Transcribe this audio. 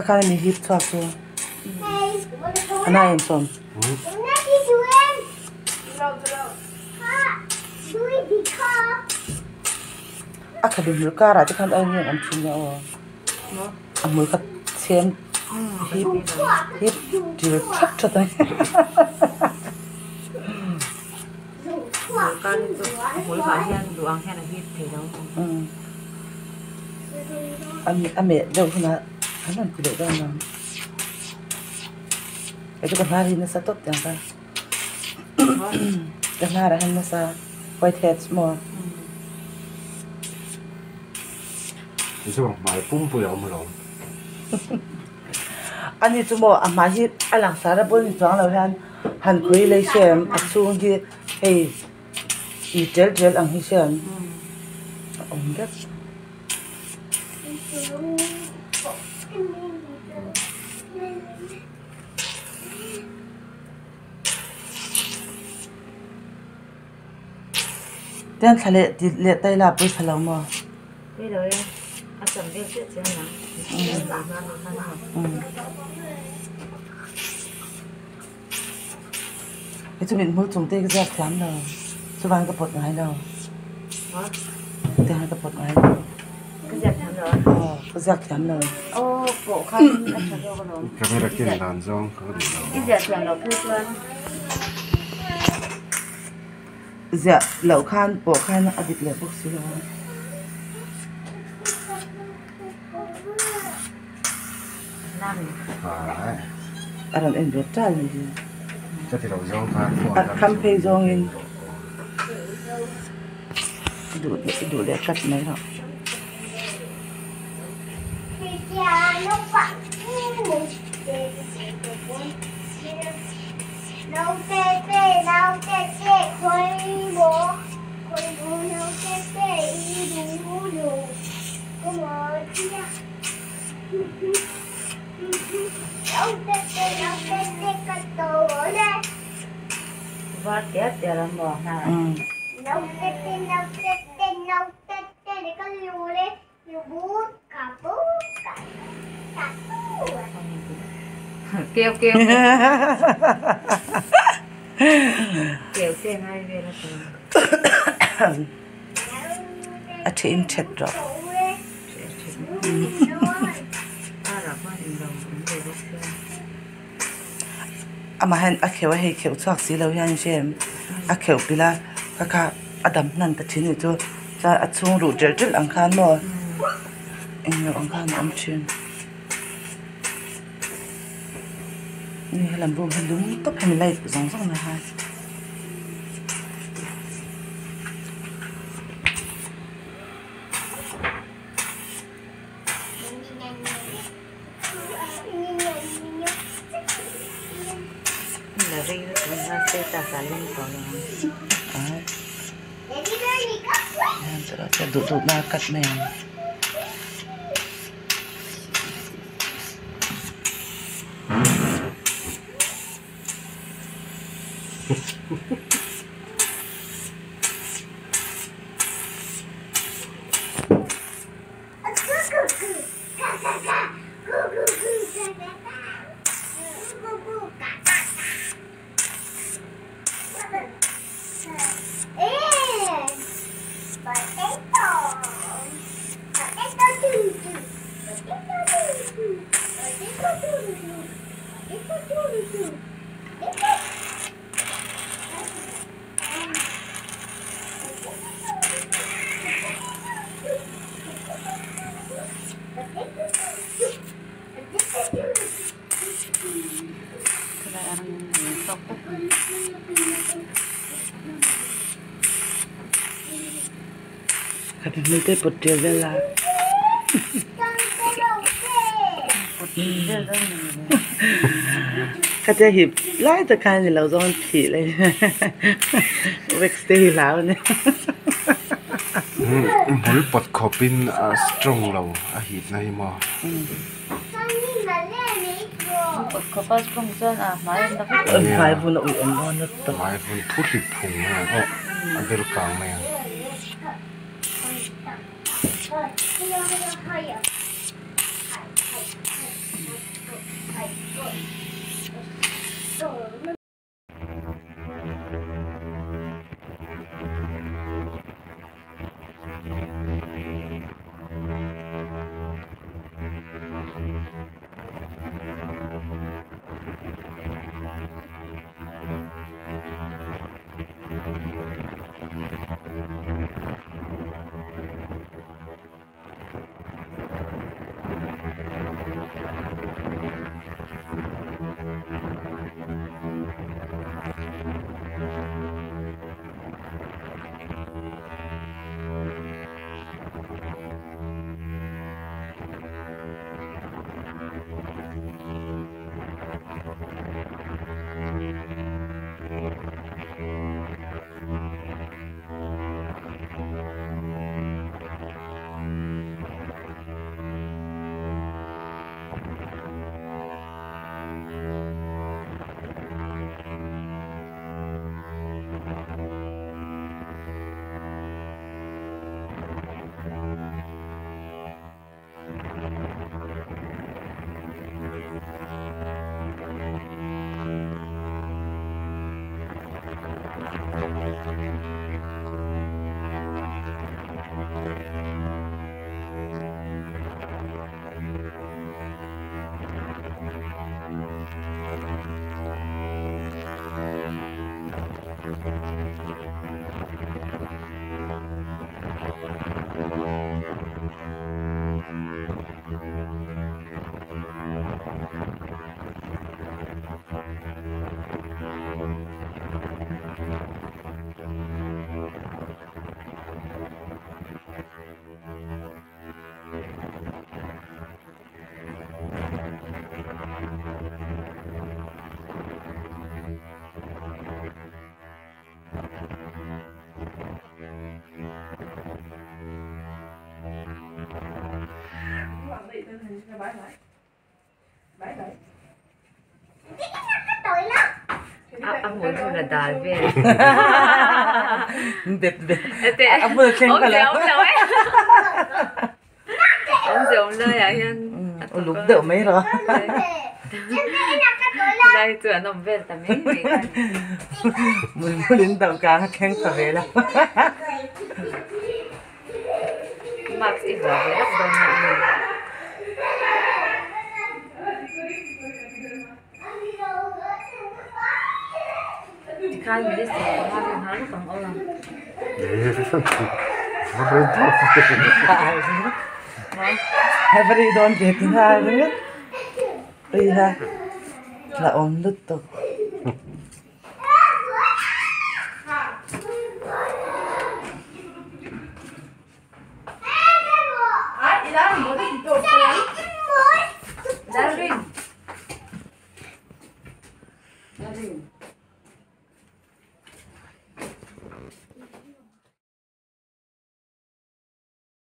khá là hít thoát rồi anh ai em xong cái đường nước cả thì khăn anh em chung nhau anh mới cắt xem hít chưa chắc cho tôi con mỗi phải hen đồ ăn hen là hít thì đâu anh mẹ đâu không là anh làm cứ để đâu mà cái con hai thì nó sẽ tốt chẳng ta cái hai là nó sẽ quay thẹt more你说买崩不了么了？ anh ấy chúng mo mà hít anh làm sao đó bốn chọn là han quay lấy xem áp xuống cái hey gel anh hít xem ông biết tên thằng lệ tay là bớt thằng lâu mà bây giờ anh chồng đi chết chứ nào cái chúng mình mua trồng tê cái giặc lắm rồi số vàng cái bột ngay đâu tê hai cái bột ngay cái giặc thằng rồi cái giặc lắm rồi ô bộ khăn anh chồng đâu rồi camera kia đàn rong có gì đâu. cái giặc thằng đó cứ chơi dạ lẩu khan bộ khan nó bị lẻ bốc xíu năm anh em biết trái gì cho thì đầu rong phan khăm phê rong in đủ để cắt này hả nấu tê khoai bố nấu tê đủ có mơ chia nấu tê cắt tổ ở đây vắt chết để làm bò nào nấu tê để có liu đấy liu bút cả kêu kêu xe hai về là anh chết rồi mà hắn khéo hay khéo chắc xí lâu hắn xem khéo bị là các Adam năn ta chín rồi cho chung rủ chơi rất ăn khan mà anh ăn khan ăn chuyên này làm buông hình đúng tóc hay mình lấy giống giống này hai là riêng chúng ta sẽ tạo ra lên có sẽ đủ ba cắt mèo Kami may putih lah. Kata hip, lai tu kan ni lau zaman pi le. Vextay lau ni. Hol pot kopin strong lau hit na himo. Kapas pun sana, main tapi. Mai pun nak uian mana tu. Mai pun putih pung na. Ambil kang na yan. Amor sudah dalbe. Bet. Ete. Amor keng pala. Ông giống lời à yan. Lúc đỡ mấy rồi. Đây tụi nó về tầm mấy. Mình lên đầu cá keng cả về là. Max ít rồi về lắm đâu mà. Khai mình đi xem hoa viên hán bằng ô lòng. Every don't get in her nữa. Đi ha. Là ôm lứt tục. Darwin.